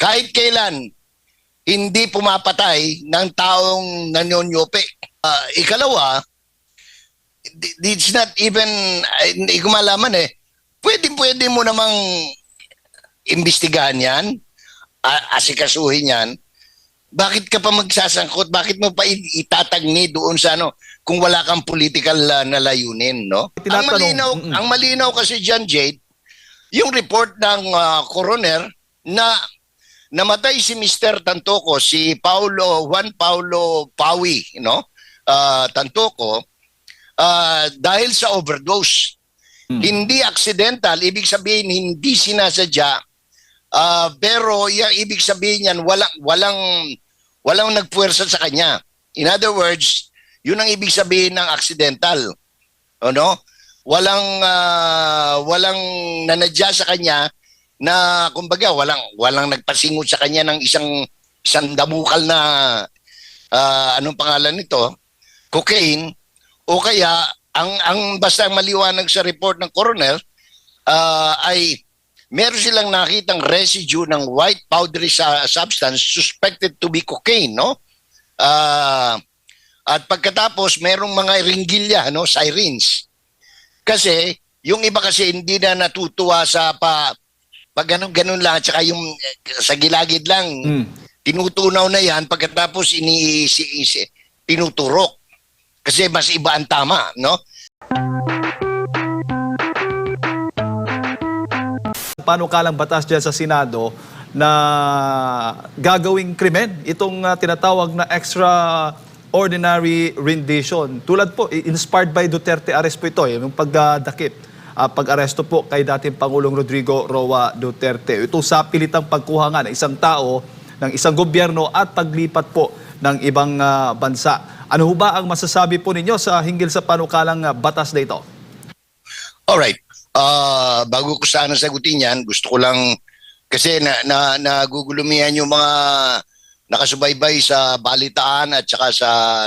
kahit kailan hindi pumapatay ng taong nanyonyope. Ikalawa, it's not even, hindi ko malaman pwede mo namang imbestigahan yan, asikasuhin yan. Bakit ka pa magsasangkot? Bakit mo pa itatagni doon sa kung wala kang political na layunin, no? Ang malinaw kasi John Jade, yung report ng coroner na namatay si Mr. Tantoco, si Juan Paulo Pawi, Tantoco, dahil sa overdose. Hindi accidental, ibig sabihin hindi sinasadya, pero yung ibig sabihin yan, walang nagpuwersa sa kanya. In other words, yun ang ibig sabihin ng accidental. Walang nanadya sa kanya na kumbaga walang nagpasingot sa kanya ng isang damukal na anong pangalan nito, cocaine, o kaya ang basta maliwanag sa report ng coroner ay meron silang nakitang residue ng white powdery substance suspected to be cocaine, no? At pagkatapos merong mga ringgilya, sirens. Kasi yung iba kasi hindi na natutuwa sa pag ganun lang, tsaka yung sa gilagid lang, tinutunaw na yan, pagkatapos tinuturok. Kasi mas iba ang tama, no? Panukalang batas dyan sa Senado na gagawing krimen itong tinatawag na extraordinary rendition. Tulad po, inspired by Duterte arrest po ito, yung pagdakip, pag-aresto po kay dating Pangulong Rodrigo Roa Duterte. Ito sa pilitang pagkuha nga ng isang tao, ng isang gobyerno at paglipat po ng ibang bansa. Ano ho ba ang masasabi po ninyo sa hinggil sa panukalang batas na ito? Alright. Bago ko sana sagutin yan, gusto ko lang, kasi nagugulumihan yung mga nakasubaybay sa balitaan at saka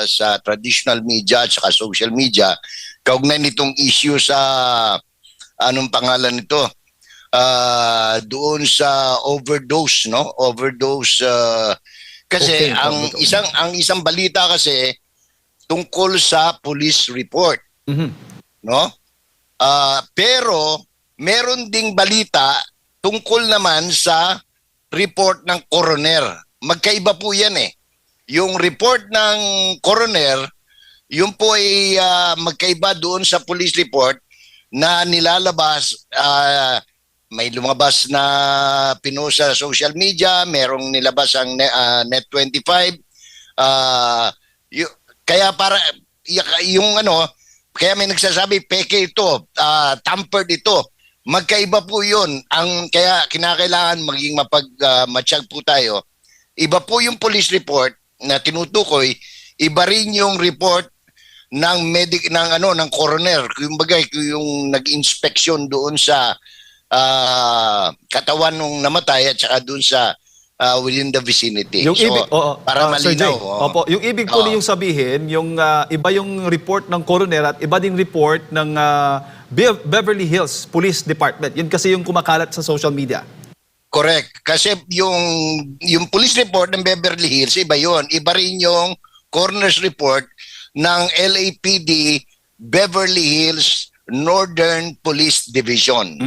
sa traditional media at saka social media, kaugnay nitong issue sa, anong pangalan nito, doon sa overdose, no? Overdose, kasi okay, ang isang balita kasi tungkol sa police report, no? Pero meron ding balita tungkol naman sa report ng coroner. Magkaiba po yan Yung report ng coroner, yun po ay magkaiba doon sa police report na nilalabas, may lumabas na pinost sa social media, merong nilabas ang Net25. Kaya para yung kaya may nagsasabi, peke ito, tampered ito. Magkaiba po yun. Kaya kinakailangan maging matiyag po tayo. Iba po yung police report na tinutukoy, iba rin yung report ng ng coroner. Yung nag-inspeksyon doon sa katawan ng namatay at saka doon sa within the vicinity. Yung para malinaw. Opo, yung ibig po niyong sabihin, yung iba yung report ng coroner at iba ding report ng Beverly Hills Police Department. Yun kasi yung kumakalat sa social media. Correct. Kasi yung police report ng Beverly Hills, iba yun. Iba rin yung coroner's report ng LAPD Beverly Hills Northern Police Division.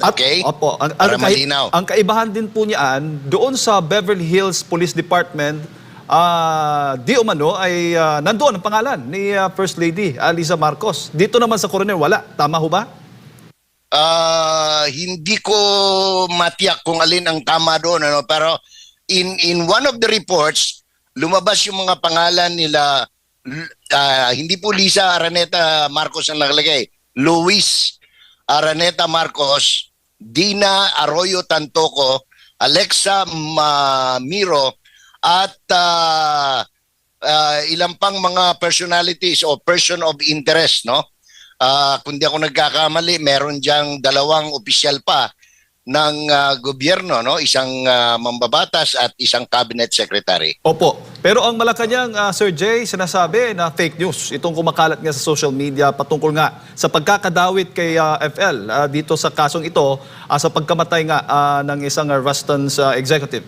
Okay? Opo. Para malinaw. Ang kaibahan din po niyan, doon sa Beverly Hills Police Department, di umano ay nandoon ang pangalan ni First Lady Aliza Marcos. Dito naman sa coroner, wala. Tama ho ba? Hindi ko matiyak kung alin ang tama doon. Pero in one of the reports, lumabas yung mga pangalan nila, hindi po Liza Araneta Marcos ang nakalagay. Luis Araneta Marcos, Dina Arroyo Tantoco, Alexa Miro, at ilang pang mga personalities o person of interest, no? Kung di ako nagkakamali, meron diyang dalawang opisyal pa ng gobyerno, no? Isang mambabatas at isang cabinet secretary. Opo. Pero ang Malacanang, Sir Jay, sinasabi na fake news. Itong kumakalat nga sa social media patungkol nga sa pagkakadawit kay FL dito sa kasong ito sa pagkamatay nga ng isang Rustans executive.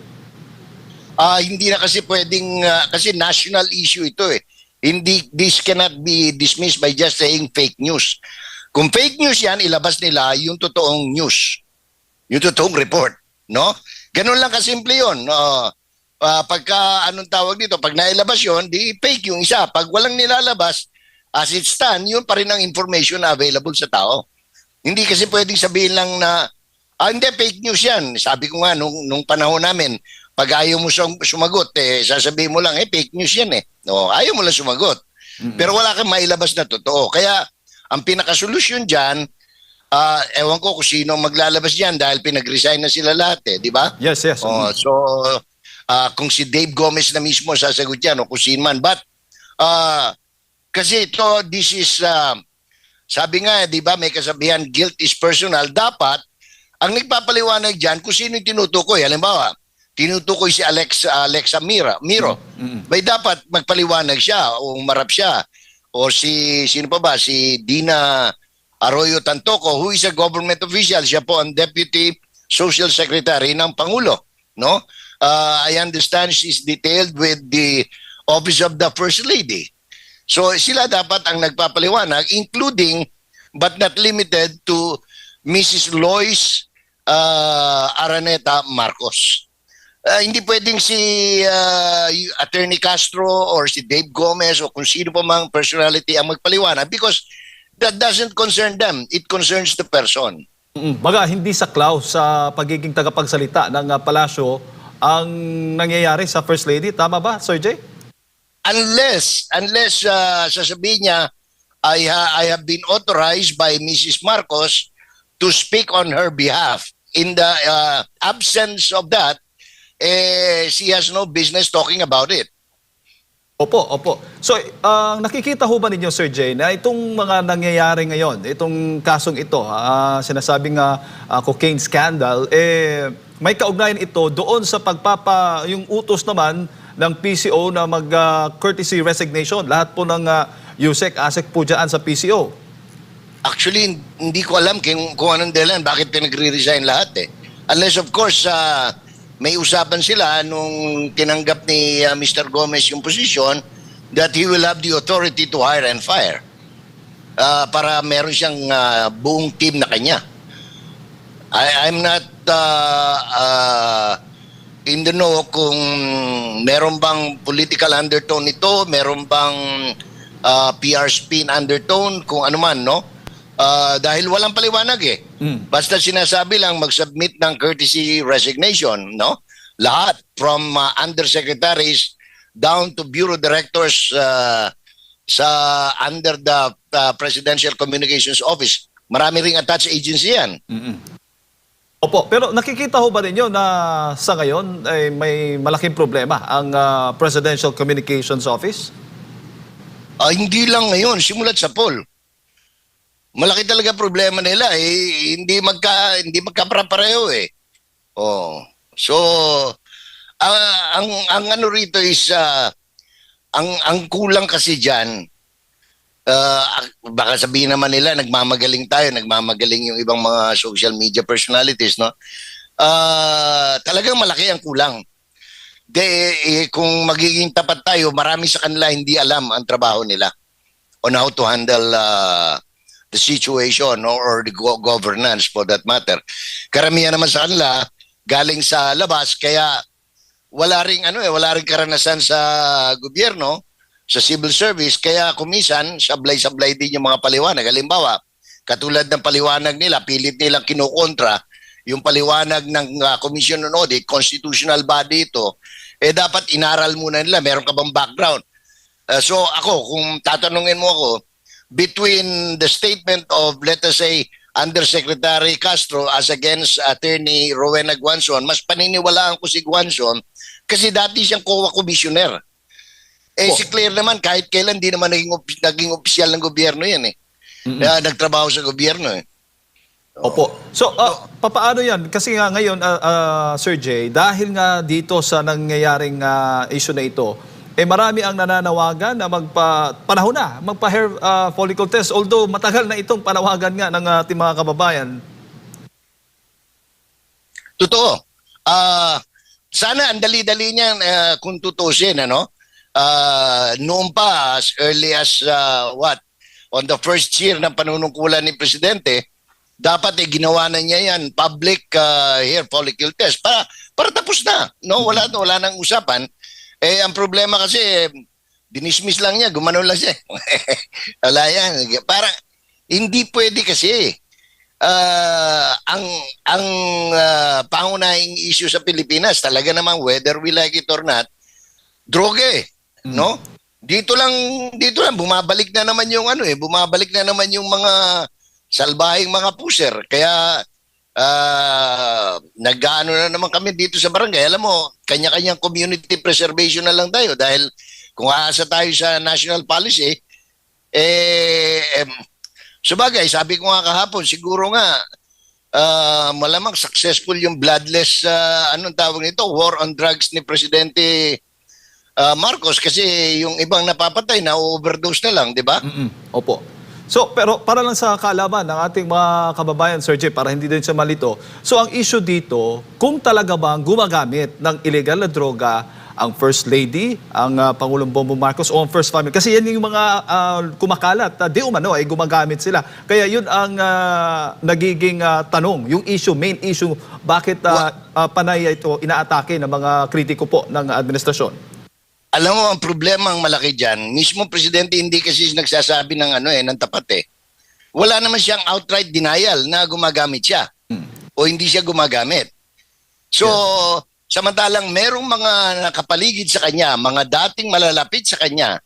Hindi na kasi pwedeng, kasi national issue ito eh. Hindi, this cannot be dismissed by just saying fake news. Kung fake news yan, ilabas nila yung totoong news. Yung totoong report. No? Ganun lang kasimple yun. Pagka, anong tawag dito, pag nailabas yun, di fake yung isa. Pag walang nilalabas, as it stand, yun pa rin ang information na available sa tao. Hindi kasi pwedeng sabihin lang na, hindi, fake news yan. Sabi ko nga, nung panahon namin, pag ayaw mo sumagot, sasabihin mo lang, fake news yan eh. No, ayaw mo lang sumagot. Pero wala kang mailabas na totoo. Kaya, ang pinakasolusyon dyan, ewan ko kung sino maglalabas dyan dahil pinag-resign na sila lahat eh, di ba? Yes, yes. So, kung si Dave Gomez na mismo sasagot yan o kung sino man. But, kasi ito, this is, sabi nga, di ba, may kasabihan, guilt is personal. Dapat, ang nagpapaliwanag dyan, kung sino yung tinutukoy. Halimbawa, tinutukoy si Alexa Miro. Bay dapat magpaliwanag siya o umarap siya. O sino pa ba? Si Dina Arroyo Tantoco, who is a government official. Siya po ang Deputy Social Secretary ng Pangulo. No? I understand she's detailed with the Office of the First Lady. So sila dapat ang nagpapaliwanag, including but not limited to Mrs. Lois Araneta Marcos. Hindi pwedeng si Attorney Castro or si Dave Gomez o kung sino pa mang personality ang magpaliwanag because that doesn't concern them. It concerns the person. Baga, hindi saklaw sa pagiging tagapagsalita ng palasyo ang nangyayari sa First Lady. Tama ba, Sir Jay? Unless sasabihin niya, I have been authorized by Mrs. Marcos to speak on her behalf. In the absence of that, she has no business talking about it. Opo. So, nakikita ho ba ninyo, Sir Jay, na itong mga nangyayari ngayon, itong kasong ito, sinasabing cocaine scandal, may kaugnayan ito doon sa yung utos naman ng PCO na mag-courtesy resignation. Lahat po ng USEC, ASEC po dyan sa PCO. Actually, hindi ko alam kung anong dahilan, bakit pinagre-resign lahat eh. Unless of course, may usapan sila nung tinanggap ni Mr. Gomez yung position that he will have the authority to hire and fire. Para meron siyang buong team na kanya. I'm not in the know kung meron bang political undertone ito, meron bang PR spin undertone, kung ano man, no? Dahil walang paliwanag eh. Basta sinasabi lang mag-submit ng courtesy resignation, no? Lahat from undersecretaries down to bureau directors sa under the Presidential Communications Office. Marami ring attached agency yan. Opo, pero nakikita ho ba ninyo na sa ngayon ay may malaking problema ang Presidential Communications Office? Hindi lang ngayon, simulat sa poll. Malaki talaga problema nila hindi magkapareho eh. So ang ano rito is ang kulang kasi diyan, baka sabihin naman nila nagmamagaling yung ibang mga social media personalities, no? Talagang malaki ang kulang. Kung magiging tapat tayo, marami sa kanila hindi alam ang trabaho nila on how to handle the situation or the governance for that matter. Karamihan naman sa kanila galing sa labas kaya wala ring karanasan sa gobyerno, sa civil service, kaya kumisan sablay-sablay din yung mga paliwanag. Halimbawa, katulad ng paliwanag nila, pilit nilang kinukontra yung paliwanag ng Commission on Audit, constitutional body ito, dapat inaral muna nila, meron ka bang background? So ako, kung tatanungin mo ako, between the statement of, let us say, Undersecretary Castro as against Attorney Rowena Guanzon, mas paniniwalaan ko si Guanzon kasi dati siyang COA commissioner. Si Claire naman, kahit kailan, di naman naging opisyal ng gobyerno yan eh. Nagtrabaho sa gobyerno eh. Opo. So, papaano yan? Kasi nga ngayon, Sir Jay, dahil nga dito sa nangyayaring issue na ito, marami ang nananawagan na panahon na magpa-hair follicle test. Although matagal na itong panawagan nga ng ating mga kababayan. Totoo. sana ang dali-dali niyan kung tutusin, ano? Noon pa, as early as on the first year ng panunungkulan ni Presidente, dapat ginawa na niya yan, public hair follicle test, para tapos na, no? Wala nang usapan. Ang problema kasi, dinismiss lang niya, gumano lang siya. Wala yan. Para, hindi pwede kasi. Ang pangunahing issue sa Pilipinas, talaga namang whether we like it or not, droga no? Dito lang bumabalik na naman yung bumabalik na naman yung mga salbahing mga puser. Kaya nag-ano na naman kami dito sa barangay. Alam mo, kanya-kanyang community preservation na lang tayo dahil kung aasa tayo sa national policy, sabagay, sabi ko nga kahapon, siguro nga malamang successful yung bloodless anong tawag nito, war on drugs ni Presidente Marcos, kasi yung ibang napapatay na overdose na lang, di ba? Opo. So, pero para lang sa kaalaman ng ating mga kababayan, Sir Jay, para hindi din siya malito. So, ang issue dito, kung talaga bang gumagamit ng illegal na droga ang First Lady, ang Pangulong Bongbong Marcos o ang First Family. Kasi yan yung mga kumakalat. Di umano ay gumagamit sila. Kaya yun ang nagiging tanong. Yung issue, main issue, bakit panay ito inaatake ng mga kritiko po ng administrasyon? Alam mo, ang problema ang malaki dyan, mismo Presidente hindi kasi nagsasabi ng ng tapat Wala naman siyang outright denial na gumagamit siya o hindi siya gumagamit. So, samantalang merong mga nakapaligid sa kanya, mga dating malalapit sa kanya,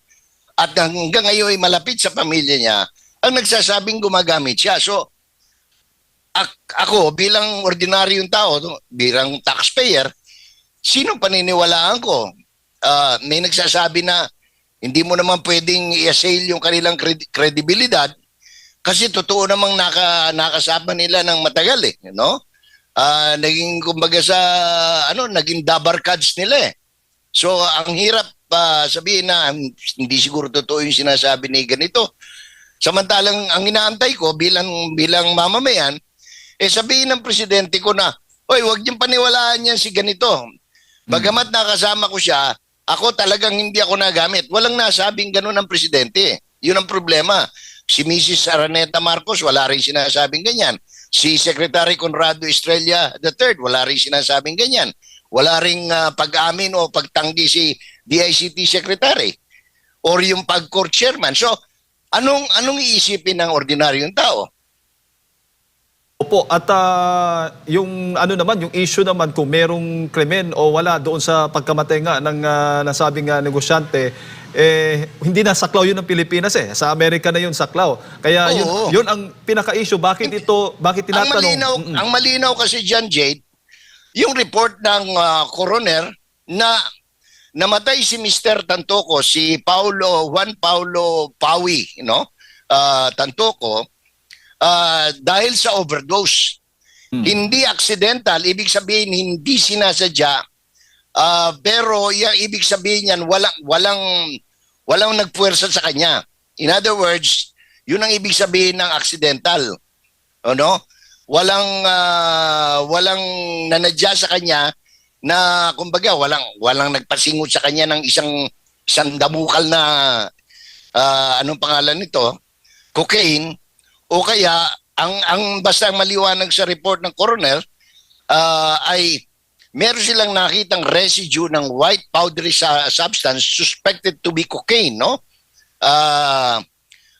at hanggang ngayon ay malapit sa pamilya niya, ang nagsasabing gumagamit siya. So, ako bilang ordinaryong tao, bilang taxpayer, sino paniniwalaan ko? May nagsasabi na hindi mo naman pwedeng i-assail yung kanilang kredibilidad kasi totoo namang nakasama nila ng matagal no? Naging kumbaga sa naging dabarkads nila So ang hirap sabihin na hindi siguro totoo yung sinasabi ni ganito. Samantalang ang inaantay ko bilang mamamayan sabihin ng presidente ko na, "Oy, wag niyong paniwalaan yan si ganito. Bagamat nakasama ko siya, ako talagang hindi ako nagamit." Walang nasabing ganun ang presidente. Yun ang problema. Si Mrs. Araneta Marcos, wala rin sinasabing ganyan. Si Secretary Conrado Estrella III, wala rin sinasabing ganyan. Wala ring pag-amin o pagtanggi si DICT Secretary or yung pag-court chairman. So, anong iisipin ng ordinaryong tao? Opo, at yung yung issue naman kung merong krimen o wala doon sa pagkamatay nga ng nasabing negosyante, hindi na saklaw yun ng Pilipinas Sa Amerika na yun saklaw. Kaya yun ang pinaka-issue. Bakit tinatanong? Ang malinaw kasi John Jade, yung report ng coroner na namatay si Mr. Tantoco, si Juan Paulo Pawi, Tantoco, dahil sa overdose. Hindi accidental, ibig sabihin hindi sinasadya, pero yung ibig sabihin yan, walang nagpuwersa sa kanya. In other words, yun ang ibig sabihin ng accidental. Walang nanadya sa kanya na kumbaga walang nagpasingot sa kanya ng isang damukal na anong pangalan nito, cocaine. O kaya, ang basta maliwanag sa report ng coroner ay meron silang nakitang residue ng white powdery substance suspected to be cocaine,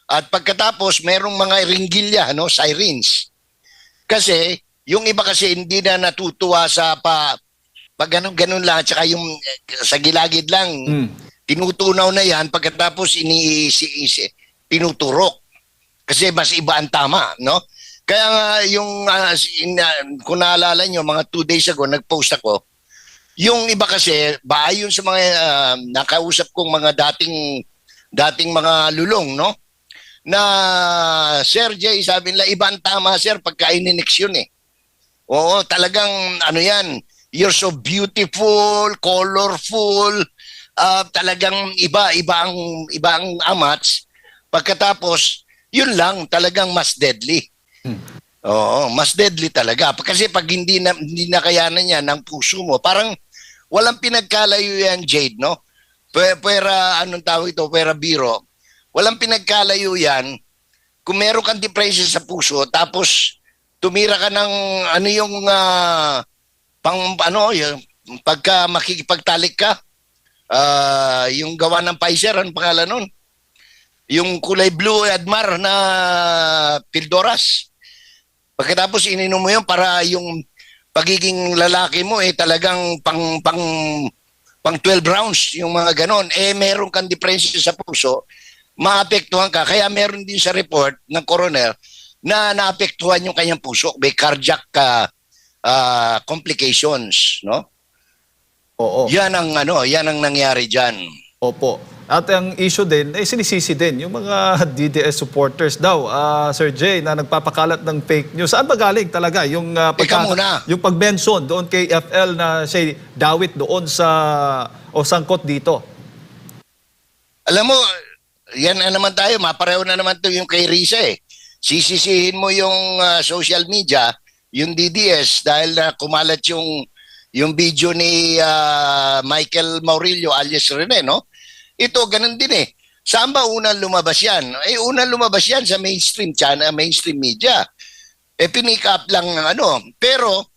at pagkatapos, merong mga ringgilya, sirens. Kasi, yung iba kasi hindi na natutuwa sa pag ganun lang, tsaka yung sa gilagid lang, tinutunaw na yan, pagkatapos tinuturok. Kasi mas iba ang tama, Kaya nga yung, kung naalala nyo, mga 2 days ago, nag-post ako, yung iba kasi, ayon sa mga nakausap kong mga dating mga lulong, na Sir Jay, sabi nila, iba ang tama, sir, pagka ininix yun Oo, talagang, yan, you're so beautiful, colorful, talagang iba ang amats. Pagkatapos, yun lang, talagang mas deadly. Oo, mas deadly talaga. Kasi pag hindi na kayanan niya ng puso mo, parang walang pinagkalayo yan, Jade, no? Pwera, anong tawag ito? Pwera biro. Walang pinagkalayo yan. Kung meron kang depression sa puso, tapos tumira ka ng ano yung yung, pagka makikipagtalik ka, yung gawa ng Pfizer, ang pangalan nun? Yung kulay blue Admar na Pildoras. Pagkatapos ininom mo yun para yung pagiging lalaki mo talagang pang 12 rounds, yung mga ganon. Meron kang depression sa puso, maapektuhan ka. Kaya meron din sa report ng coroner na naapektuhan yung kanyang puso. May cardiac complications, no? Oo. Yan ang nangyari diyan. Opo. At ang issue din, sinisisi din yung mga DDS supporters daw, Sir Jay, na nagpapakalat ng fake news. Saan ba galing talaga yung, muna. yung pag-mention doon kay FL na siya dawit doon o sangkot dito? Alam mo, yan na naman tayo, mapareho na naman to yung kay Risa eh. Sisisihin mo yung social media, yung DDS, dahil na kumalat yung video ni Michael Maurilio alias Rene, no? Ito, ganun din eh. Saan ba unang lumabas yan? Unang lumabas yan sa mainstream channel, mainstream media. Pinick up lang ng ano. Pero,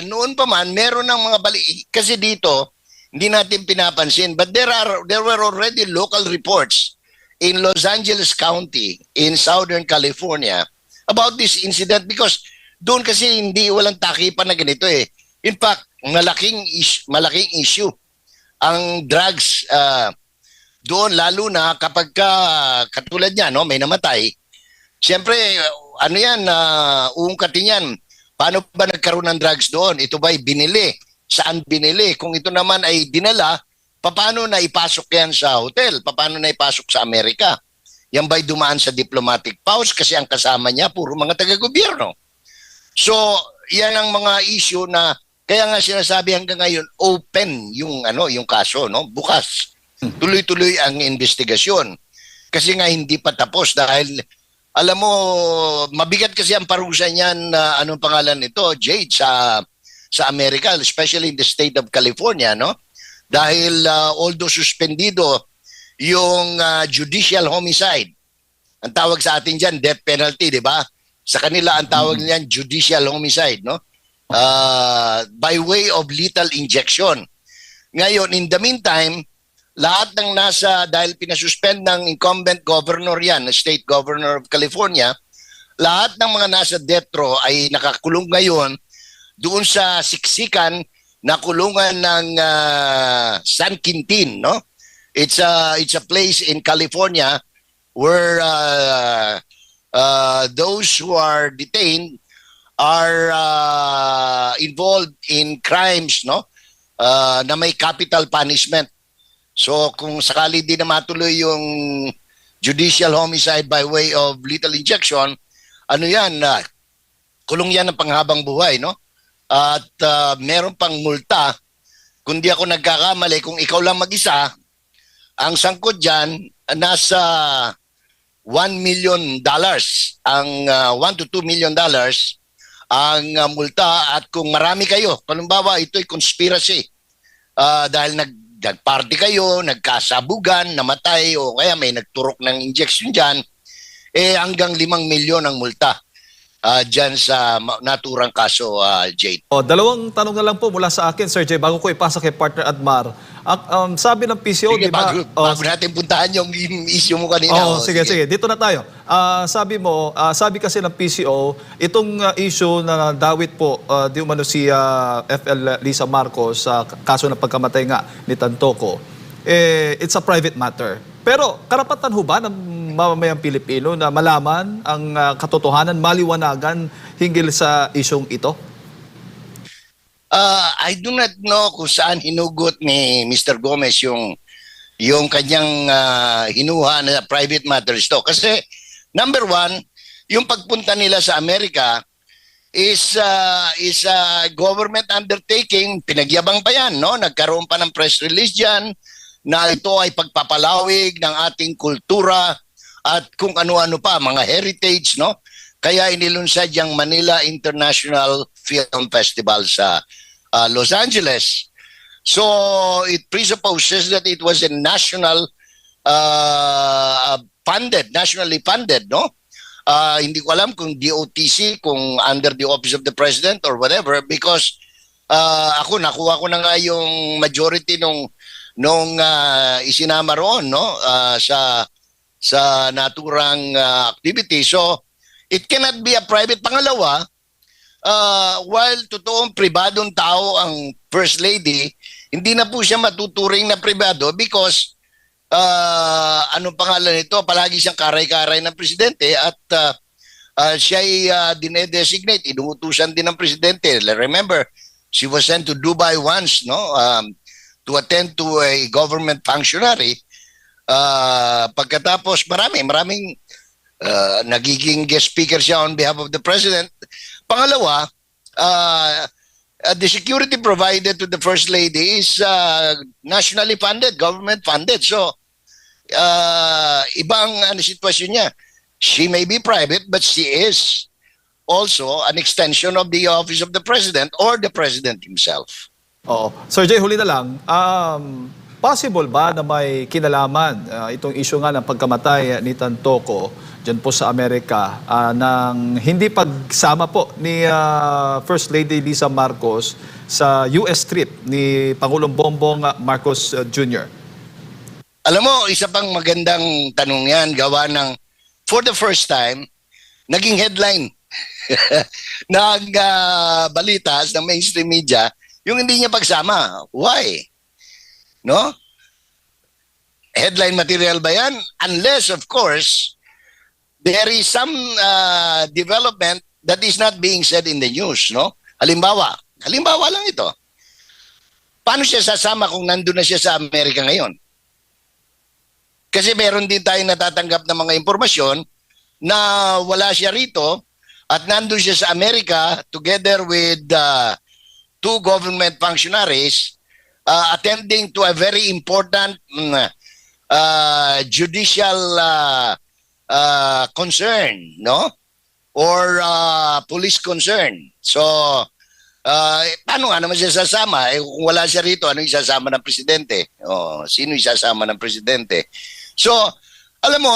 noon pa man, meron ng mga balik. Kasi dito, hindi natin pinapansin. But there were already local reports in Los Angeles County, in Southern California, about this incident because doon kasi walang takipan na ganito eh. In fact, malaking issue ang drugs doon, lalo na kapag katulad niya, no, may namatay. Siyempre, uungkatin yan. Paano ba nagkaroon ng drugs doon? Ito ba'y binili? Saan binili? Kung ito naman ay dinala, paano na ipasok yan sa hotel? Paano na ipasok sa Amerika? Yan ba'y dumaan sa diplomatic pause kasi ang kasama niya puro mga taga-gobyerno. So, yan ang mga issue na kaya nga sinasabi hanggang ngayon open yung kaso, no? Bukas. Tuloy-tuloy ang investigasyon. Kasi nga hindi pa tapos dahil alam mo mabigat kasi ang parusa niyan na anong pangalan nito, Jade, sa Amerika, especially in the state of California, no? Dahil although suspendido yung judicial homicide. Ang tawag sa atin diyan death penalty, di ba? Sa kanila ang tawag niyan judicial homicide, no? By way of lethal injection. Ngayon, in the meantime, lahat ng dahil pinasuspend ng incumbent governor yan, state governor of California, lahat ng mga nasa death row ay nakakulong ngayon doon sa siksikan na kulungan ng San Quintin, no? It's a place in California where those who are detained are involved in crimes, no? Na may capital punishment. So kung sakali din na matuloy yung judicial homicide by way of lethal injection, kulong yan ng panghabang buhay, no? At meron pang multa. Kung di ako nagkakamali, kung ikaw lang mag-isa, ang sangkot dyan nasa $1 million, ang $1 to $2 million ang multa. At kung marami kayo, halimbawa ito'y conspiracy dahil nagparty kayo, nagkasabugan, namatay o kaya may nagturok ng injection dyan, hanggang 5 milyon ang multa dyan sa naturang kaso, Jade. Dalawang tanong na lang po mula sa akin, Sir Jay, bago ko ipasa kay partner Admar. Sabi ng PCO, Sige, di ba? bago natin puntahan yung issue mo kanina. Sige. Dito na tayo. Sabi kasi ng PCO, itong issue na dawit po, di umano si FL Lisa Marcos sa kaso ng pagkamatay nga ni Tantoco, it's a private matter. Pero karapatan ho ba ng mamamayang Pilipino na malaman ang katotohanan, maliwanagan hinggil sa isyong ito? I do not know kung saan hinugot ni Mr. Gomez yung kanyang hinuha na private matters to. Kasi number one, yung pagpunta nila sa Amerika is a government undertaking. Pinagyabang pa yan, no? Nagkaroon pa ng press release dyan na ito ay pagpapalawig ng ating kultura at kung ano-ano pa, mga heritage, no? Kaya inilunsad yung Manila International Film Festival sa Los Angeles. So it presupposes that it was a nationally funded, no? Hindi ko alam kung DOTC, kung under the Office of the President or whatever, because nakuha ko na nga yung majority nung isinama roon, no? Sa naturang activity. So it cannot be a private. Pangalawa, while totoong pribadong tao ang First Lady, hindi na po siya matuturing na pribado because anong pangalan nito? Palagi siyang karay-karay ng presidente at siya'y dinedesignate, inuutusan din ng presidente. Remember, she was sent to Dubai once, no? To attend to a government functionary. Pagkatapos maraming nagiging guest speaker siya on behalf of the president. Pangalawa, the security provided to the First Lady is nationally funded, government funded. So, ibang sitwasyon niya. She may be private, but she is also an extension of the office of the president or the president himself. Oo. Sir Jay, huli na lang. Possible ba na may kinalaman itong issue nga ng pagkamatay ni Tantoco dyan po sa Amerika ng hindi pagsama po ni First Lady Lisa Marcos sa US trip ni Pangulong Bongbong Marcos Jr.? Alam mo, isa pang magandang tanong yan, gawa ng for the first time, naging headline ng balita ng mainstream media, yung hindi niya pagsama. Why? No? Headline material ba yan? Unless, of course, there is some development that is not being said in the news, no? Halimbawa lang ito. Paano siya sasama kung nandun na siya sa Amerika ngayon? Kasi meron din tayong natatanggap ng mga impormasyon na wala siya rito at nandun siya sa Amerika together with two government functionaries attending to a very important judicial concern, no? Or police concern. So, paano nga naman siya sasama? Kung wala siya rito, ano isasama ng presidente? Sino isasama ng presidente? So, alam mo,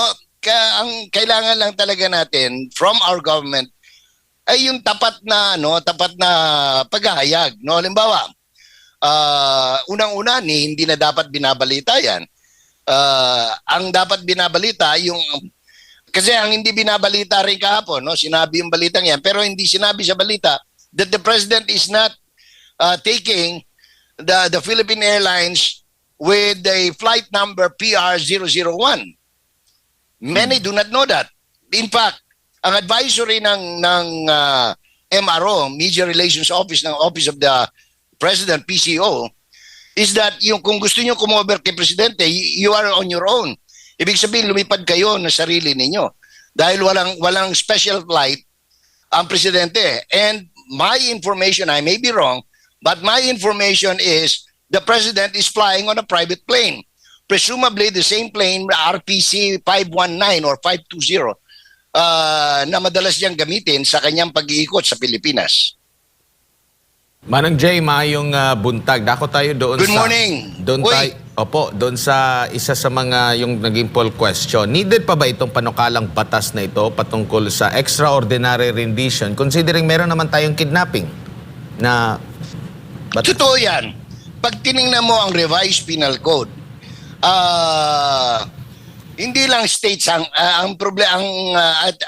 ang kailangan lang talaga natin from our government ay yung tapat na paghahayag, no? Halimbawa, unang-una hindi na dapat binabalita 'yan. Ang dapat binabalita yung kasi ang hindi binabalita rin kahapon, no? Sinabi yung balitang 'yan, pero hindi sinabi sa balita that the president is not taking the Philippine Airlines with a flight number PR001. Many do not know that. In fact, ang advisory ng MRO, Media Relations Office ng Office of the President, PCO, is that yung kung gusto niyo kumover kay presidente, you are on your own. Ibig sabihin lumipad kayo na sarili ninyo dahil walang special flight ang presidente. And my information, I may be wrong, but my information is the president is flying on a private plane. Presumably the same plane, RPC 519 or 520, na madalas niyang gamitin sa kanyang pag-iikot sa Pilipinas. Manang Jay, maayong buntag. Dako tayo doon Good morning. Doon sa isa sa mga yung naging poll question. Needed pa ba itong panukalang batas na ito patungkol sa extraordinary rendition considering meron naman tayong kidnapping? Totoo yan. Pag tinignan mo ang revised penal code, hindi lang states ang problema,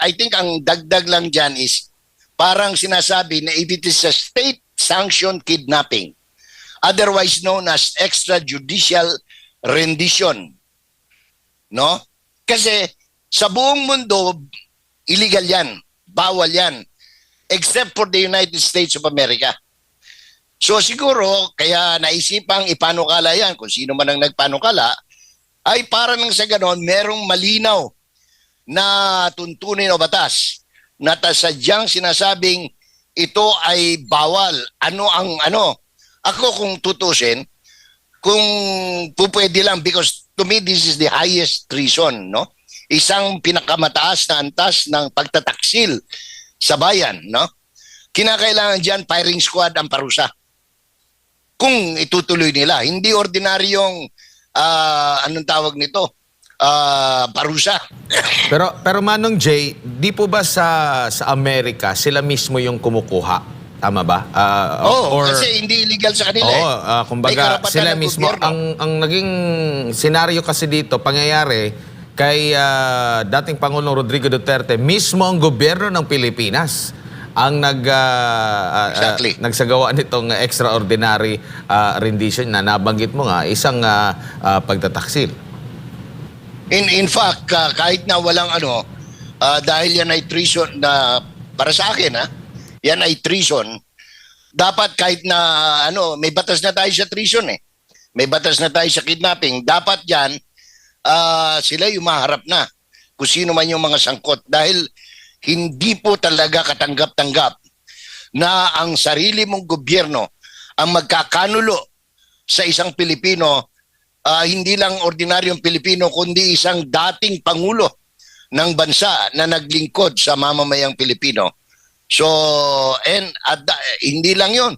I think ang dagdag lang dyan is parang sinasabi na if it is a state sanctioned kidnapping, otherwise known as extrajudicial rendition, no? Kasi sa buong mundo illegal yan, bawal yan, except for the United States of America. So siguro kaya naisipang ipanukala yan, kung sino man ang nagpanukala, ay para nang sa ganon merong malinaw na tuntunin o batas na sadyang sinasabing ito ay bawal. Ako kung tutusin, kung pupwede lang, because to me this is the highest treason, no? Isang pinakamataas na antas ng pagtataksil sa bayan, no? Kinakailangan diyan firing squad ang parusa. kung itutuloy nila. Hindi ordinaryong anong tawag nito? Parusa. Pero Manong Jay, di po ba sa Amerika sila mismo yung kumukuha? Tama ba? Kasi hindi illegal sa kanila. Oo, May kumbaga karapatan sila ng mismo gobyerno. ang naging senaryo kasi dito pangyayari kay dating Pangulong Rodrigo Duterte, mismo ang gobyerno ng Pilipinas ang Exactly. nagsagawa nitong extraordinary rendition na nabanggit mo nga, isang pagtataksil. In fact, kahit na walang dahil yan ay treason na para sa akin yan ay treason. Dapat kahit na may batas na tayo sa treason eh. May batas na tayo sa kidnapping. Dapat yan sila yung maharap na kung sino man yung mga sangkot dahil hindi po talaga katanggap-tanggap na ang sarili mong gobyerno ang magkakanulo sa isang Pilipino, hindi lang ordinaryong Pilipino kundi isang dating pangulo ng bansa na naglingkod sa mamamayang Pilipino. So, hindi lang yon.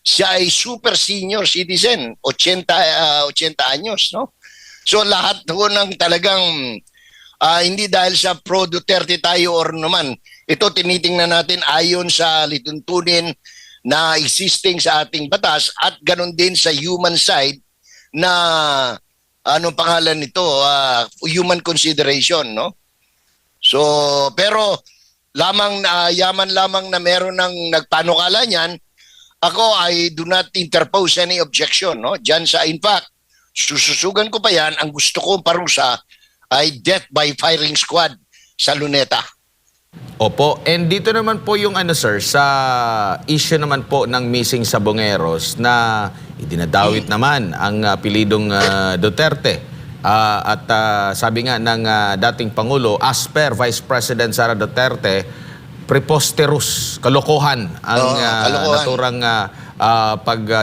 Siya ay super senior citizen, 80 anyos, no? So lahat ho ng talagang hindi dahil sa pro Duterte tayo or naman, ito tinitingnan natin ayon sa lituntunin na existing sa ating batas at ganun din sa human side na anong pangalan nito, human consideration, no? So, pero yaman lamang na meron ng nagpanukala niyan, ako I do not interpose any objection, no? Diyan sa, in fact, sususugan ko pa yan, ang gusto kong parusa ay death by firing squad sa Luneta. Opo, and dito naman po yung sir, sa issue naman po ng missing sabongeros na idinadawit naman ang apelidong Duterte. At sabi nga ng dating Pangulo, as per Vice President Sara Duterte, preposterous, kalokohan ang kalokohan. naturang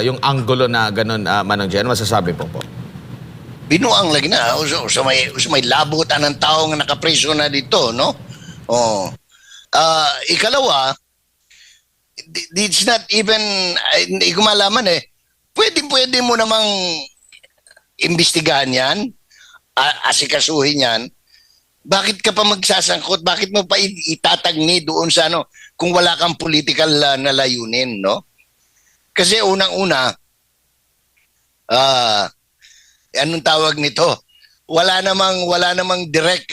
yung anggulo na ganun, Manong Jay. Ano masasabi po? Binuang lagi na, may labutan ng tao nga nakapreso na dito, no? Ikalawa, it's not even, hindi ko malaman pwede mo namang imbestigahan yan, asikasuhin yan. Bakit ka pa magsasangkot? Bakit mo pa itatagni doon sa kung wala kang political na layunin, no? Kasi unang-una, anong tawag nito? Wala namang direct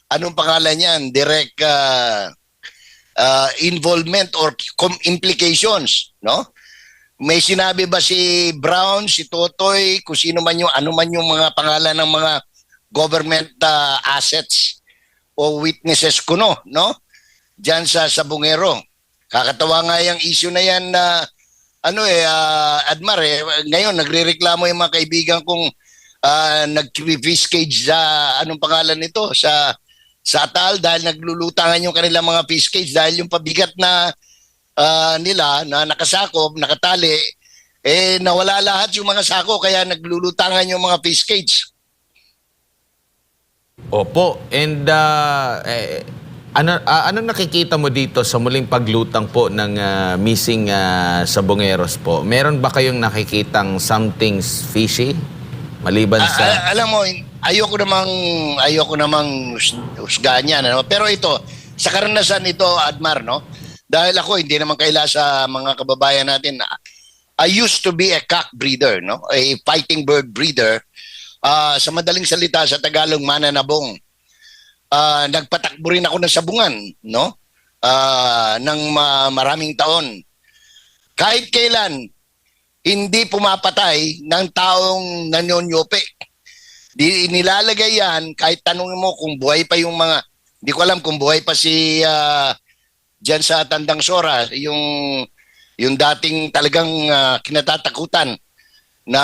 anong pangalan niyan? Direct involvement or implications, no? May sinabi ba si Brown, si Totoy, kung sino man yung ano man yung mga pangalan ng mga government assets o witnesses kuno, no? Diyan sa Sabongero. Kakatawa nga yung issue na yan na Admar ngayon nagrereklamo yung mga kaibigan kong nag-fish cage sa anong pangalan nito sa Atal dahil naglulutangan yung kanilang mga fish cage dahil yung pabigat na nila na nakasakop, nakatali nawala lahat yung mga sako kaya naglulutangan yung mga fish cage. Opo, and anong nakikita mo dito sa muling paglutang po ng missing sabongeros po? Meron ba kayong nakikitang something fishy? Maliban sa... alam mo, ayoko namang husgahan yan, pero ito, sa karanasan ito, Admar, no? Dahil ako, hindi naman kaila sa mga kababayan natin, I used to be a cock breeder, no? A fighting bird breeder. Sa madaling salita, sa Tagalog, mananabong. Nagpatakbo rin ako ng sabungan, no? Ng maraming taon. Kahit kailan, hindi pumapatay ng taong nanyonyope. Nilalagay yan, kahit tanongin mo kung buhay pa yung mga, hindi ko alam kung buhay pa si dyan sa Tandang Sora, yung dating talagang kinatatakutan na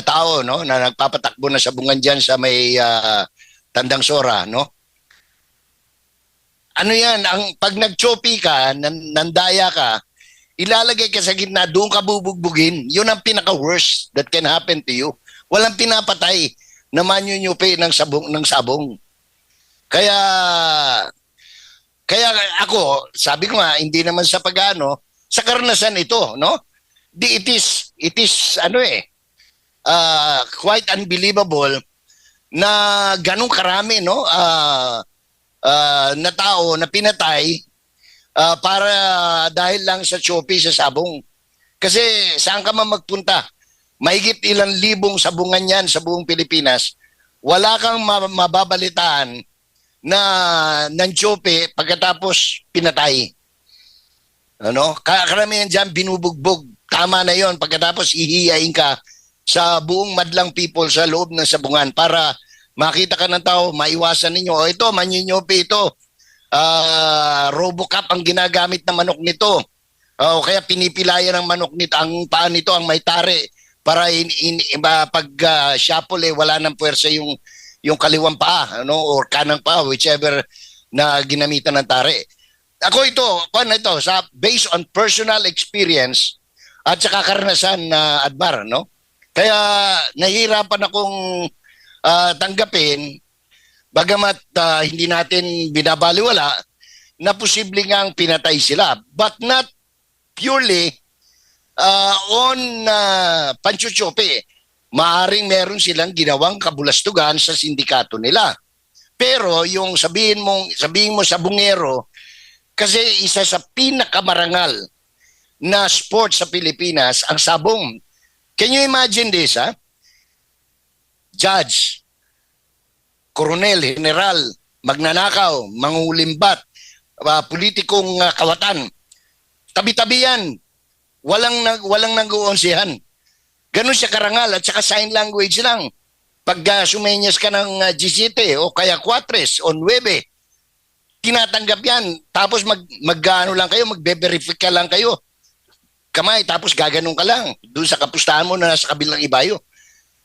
tao, no, na nagpapatakbo na sabungan diyan sa may Tandang Sora, no? Ano yan, pag nagchopi ka, nandaya ka, ilalagay ka sa gitna, doon ka bubugbugin. Yun ang pinaka-worst that can happen to you. Walang pinapatay na manyunyupi ng sabong. Kaya ako, sabi ko nga, hindi naman sa sa karanasan ito, no? It is quite unbelievable na ganun karami, no? Na tao na pinatay para dahil lang sa Shopee sa sabong. Kasi saan ka man magpunta, mahigit ilang libong sabungan yan sa buong Pilipinas, wala kang mababalitaan na ng Shopee pagkatapos pinatay. Ano? Karamihan dyan binubugbog. Tama na yon. Pagkatapos ihiyain ka sa buong madlang people sa loob ng sabungan para makita ka ng tao, maiwasan ninyo. O ito, manyinyope ito. Robocop ang ginagamit na manok nito. O kaya pinipilayan ng manok nito. Ang paa nito ang may tare para pag shuffle wala nang puwersa yung kaliwang paa, ano, or kanang paa, whichever na ginamitan ng tare. Ako ito, based on personal experience at saka karanasan na Admar, no? Kaya nahihirapan akong tanggapin, bagamat hindi natin binabaliwala na posible ngang pinatay sila, but not purely on panchuchope. Maaring meron silang ginawang kabulastugan sa sindikato nila. Pero yung sabihin mo sa bungero, kasi isa sa pinakamarangal na sport sa Pilipinas ang sabong. Can you imagine this, ha? Judge, koronel, general, magnanakaw, mangulimbat, politikong kawatan. Tabi-tabi yan. Walang nag-uonsihan. Ganun siya karangal at saka sign language lang. Pag sumenyas ka ng G7 o kaya 4 o 9, tinatanggap yan. Tapos mag-ano lang kayo, magbe-verify lang kayo. Kamay, tapos gaganong ka lang doon sa kapustahan mo na nasa kabilang ibayo.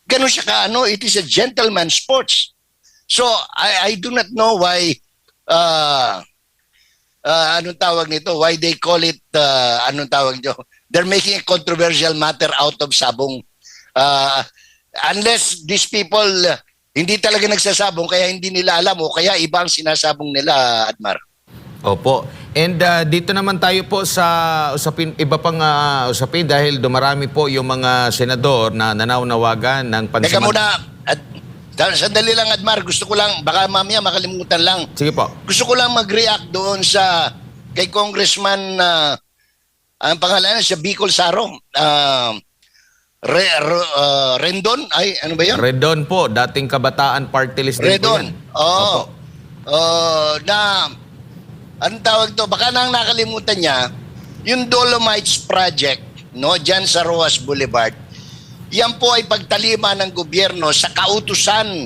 Ganun siya it is a gentleman sports. So, I do not know why, anong tawag nito, why they call it, they're making a controversial matter out of sabong. Unless these people, hindi talaga nagsasabong, kaya hindi nila alam o kaya ibang sinasabong nila, Admar. Opo. And dito naman tayo po sa iba pang usapin dahil dumarami po yung mga senador na nananawagan ng Teka muna, sandali lang, Admar, gusto ko lang, baka mamaya makalimutan lang. Sige po. Gusto ko lang mag-react doon kay Congressman, ang pangalan sa Bicol Saro, Rendon? Ay, ano ba yan? Redon po, dating Kabataan Party List din po Redon. yan. Oo. Anong tawag to? Baka nang nakalimutan niya, yung Dolomites Project, no, dyan sa Roas Boulevard, yan po ay pagtalima ng gobyerno sa kautusan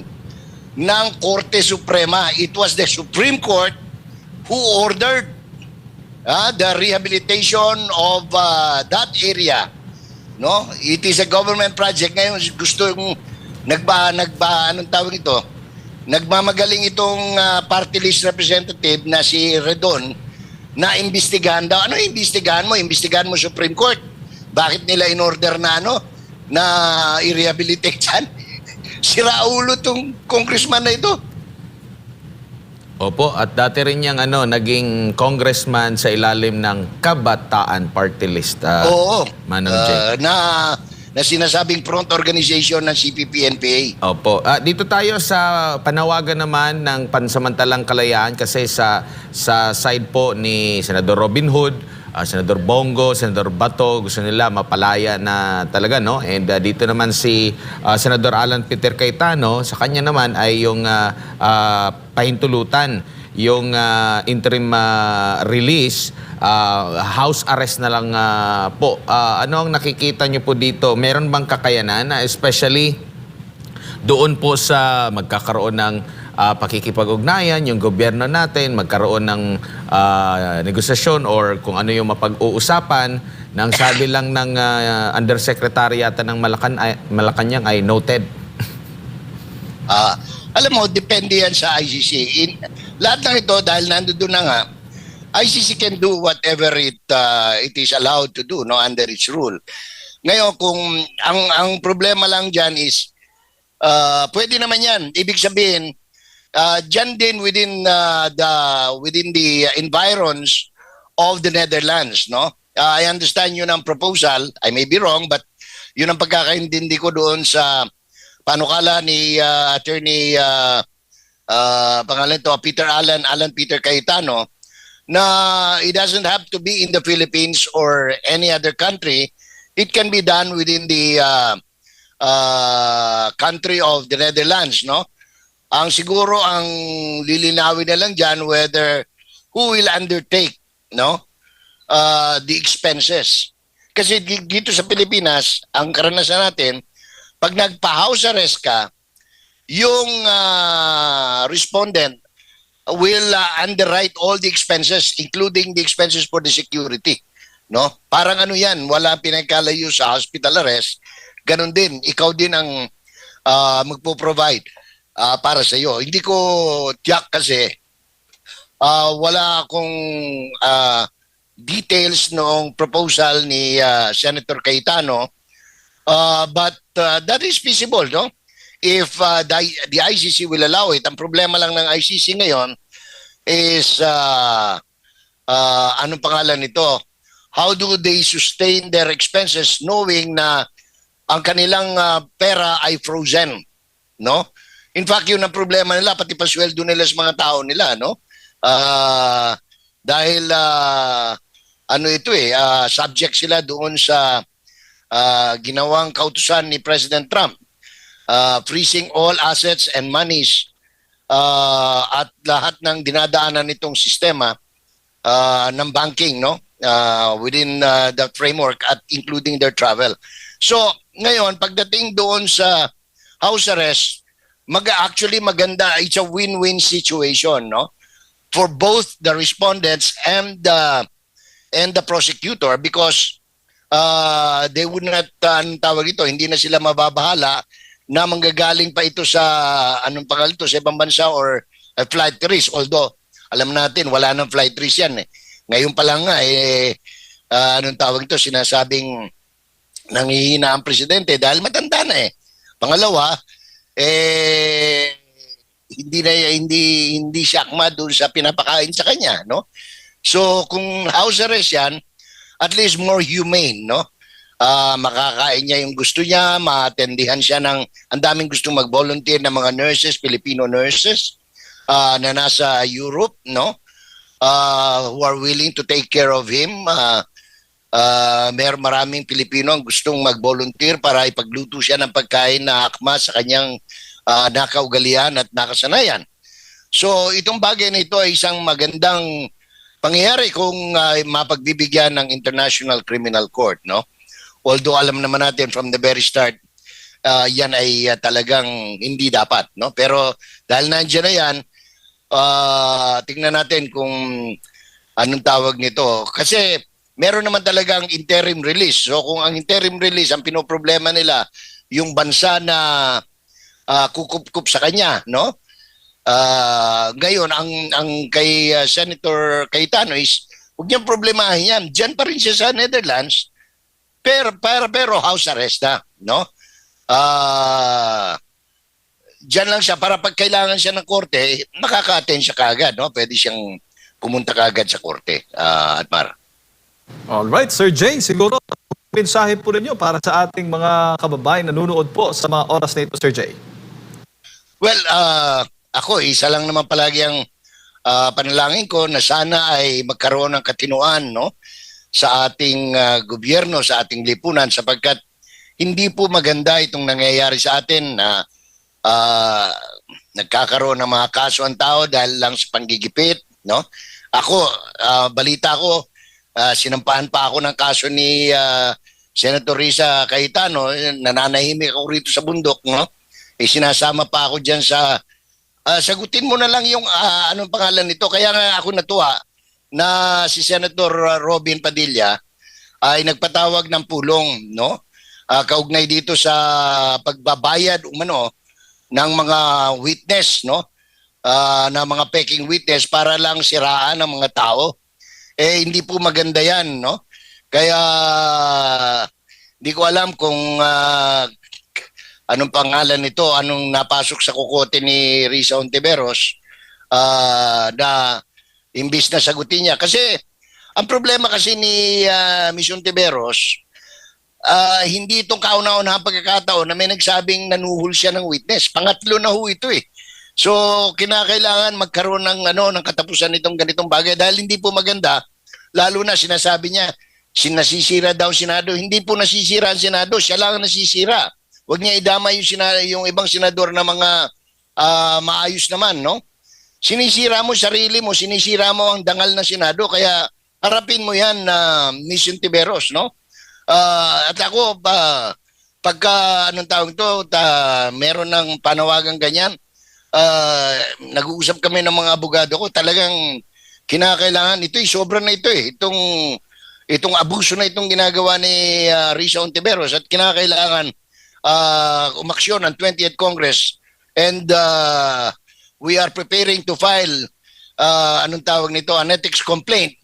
ng Korte Suprema. It was the Supreme Court who ordered the rehabilitation of that area. No? It is a government project. Ngayon gusto yung anong tawag ito? Nagmamagaling itong party list representative na si Redon na imbestigahan daw. Ano imbestigahan mo? Imbestigahan mo Supreme Court. Bakit nila in-order na na i-rehabilitate yan? Sira ulo tong congressman na ito. Opo, at dati rin niyang naging congressman sa ilalim ng Kabataan Party List. Oo. Manong Jay. Na sinasabing front organization ng CPP-NPA. Opo. Dito tayo sa panawagan naman ng pansamantalang kalayaan kasi sa side po ni Senador Robin Hood, Senador Bongo, Senador Bato, gusto nila mapalaya na talaga, no? And dito naman si Senador Alan Peter Cayetano, sa kanya naman ay yung pahintulutan, yung interim release, house arrest na lang po. Ano ang nakikita nyo po dito? Meron bang kakayanan, especially doon po sa magkakaroon ng pakikipag-ugnayan, yung gobyerno natin, magkaroon ng negosasyon or kung ano yung mapag-uusapan, nang sabi lang ng Undersecretary yata ng Malacanang ay noted. Alam mo, depende yan sa ICC. Lahat ng ito, dahil nandoon na nga, ICC can do whatever it is allowed to do, no, under its rule. Ngayon, kung ang problema lang dyan is, pwede naman yan. Ibig sabihin, dyan din within the environs of the Netherlands, no? I understand yun ang proposal. I may be wrong, but yun ang pagkakaintindi ko doon sa panukala ni Attorney pangalan to, Alan Peter Cayetano, na it doesn't have to be in the Philippines or any other country. It can be done within the country of the Netherlands, no? Ang siguro ang lilinawin na lang dyan whether who will undertake, no? The expenses. Kasi dito sa Pilipinas, ang karanasan natin, pag nagpa-house arrest ka, yung respondent will underwrite all the expenses, including the expenses for the security. No? Parang ano yan, wala pinagkalayo sa hospital arrest. Ganon din, ikaw din ang magpo-provide para sa iyo. Hindi ko tiyak kasi wala akong details noong proposal ni Senator Cayetano, but that is feasible, no? If the ICC will allow it. Ang problema lang ng ICC ngayon is anong pangalan nito? How do they sustain their expenses knowing na ang kanilang pera ay frozen, no? In fact, yun ang problema nila, pati pasweldo nila sa mga tao nila, no? Dahil ano ito subject sila doon sa ginawang kautusan ni President Trump, freezing all assets and monies at lahat ng dinadaanan nitong sistema ng banking, no? Within the framework at including their travel. So, ngayon, pagdating doon sa house arrest, actually maganda, it's a win-win situation, no? For both the respondents and the prosecutor, because they would not, anong tawag ito, hindi na sila mababahala na manggagaling pa ito sa, anong pangalan ito, sa ibang bansa or flight risk. Although, alam natin, wala nang flight risk yan. Ngayon pa lang nga, anong tawag ito, sinasabing nanghihina ang presidente dahil matanda na . Pangalawa, hindi siya akma doon sa pinapakain sa kanya, no? So kung house arrest yan, at least more humane, no? Makakain niya yung gusto niya, maatendihan siya ng, ang daming gustong mag-volunteer ng mga nurses, Filipino nurses na nasa Europe, no? Who are willing to take care of him. Maraming Pilipino ang gustong mag-volunteer para ipagluto siya ng pagkain na akma sa kanyang nakaugalian at nakasanayan. So itong bagay na ito ay isang magandang pangyayari kung mapagbibigyan ng International Criminal Court, no? Although alam naman natin from the very start, yan ay talagang hindi dapat, no? Pero dahil nandiyan na yan, tingnan natin kung anong tawag nito. Kasi meron naman talagang interim release. So kung ang interim release, ang pinoproblema nila, yung bansa na kukup-kup sa kanya, no? Ngayon, ang kay Senator Cayetano is, huwag niyang problemahin yan. Diyan pa rin siya sa Netherlands, pero house arrest na, no? Diyan lang siya, para pag kailangan siya ng korte, makaka-attend siya kaagad, no? Pwede siyang pumunta kaagad sa korte, Atmar. Alright, Sir Jay, siguro mensahe po ninyo para sa ating mga kababayan na nanonood po sa mga oras na ito, Sir Jay. Well, ako, isa lang naman palagi ang panalangin ko na sana ay magkaroon ng katinuan, no, sa ating gobyerno, sa ating lipunan, sapagkat hindi po maganda itong nangyayari sa atin na nagkakaroon ng mga kaso ang tao dahil lang sa panggigipit, no? Ako, balita ko, sinampahan pa ako ng kaso ni Senator Risa Cayetano, nananahimik ako rito sa bundok, no? Sinasama pa ako diyan sa sagutin mo na lang yung anong pangalan nito. Kaya nga ako natuwa na si Senator Robin Padilla ay nagpatawag ng pulong, no? Kaugnay dito sa pagbabayad umano ng mga witness, no? Na mga peking witness para lang siraan ng mga tao. Hindi po maganda 'yan, no? Kaya hindi ko alam kung anong pangalan nito, anong napasok sa kukote ni Risa Ontiveros na imbis na sagutin niya. Kasi Ang problema kasi ni Miss Ontiveros, hindi itong kauna-unahang pagkakataon na may nagsabing nanuhol siya ng witness. Pangatlo na ho ito eh. So, kinakailangan magkaroon ng ng katapusan nitong ganitong bagay dahil hindi po maganda. Lalo na sinasabi niya, nasisira daw ang Senado. Hindi po nasisira ang Senado, siya lang ang nasisira. Huwag niya idama yung ibang senador na mga maayos naman, no? Sinisira mo sarili mo, sinisira mo ang dangal ng Senado, kaya harapin mo yan na Miss Ontiveros, no? At ako, pagka anong tawag to, meron ng panawagang ganyan, nag-uusap kami ng mga abogado ko, talagang kinakailangan, sobra na ito eh, itong abuso na itong ginagawa ni Risa Ontiveros at kinakailangan umaksyon ang 20th Congress and we are preparing to file anong tawag nito, an ethics complaint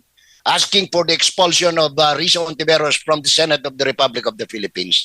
asking for the expulsion of Risa Ontiveros from the Senate of the Republic of the Philippines.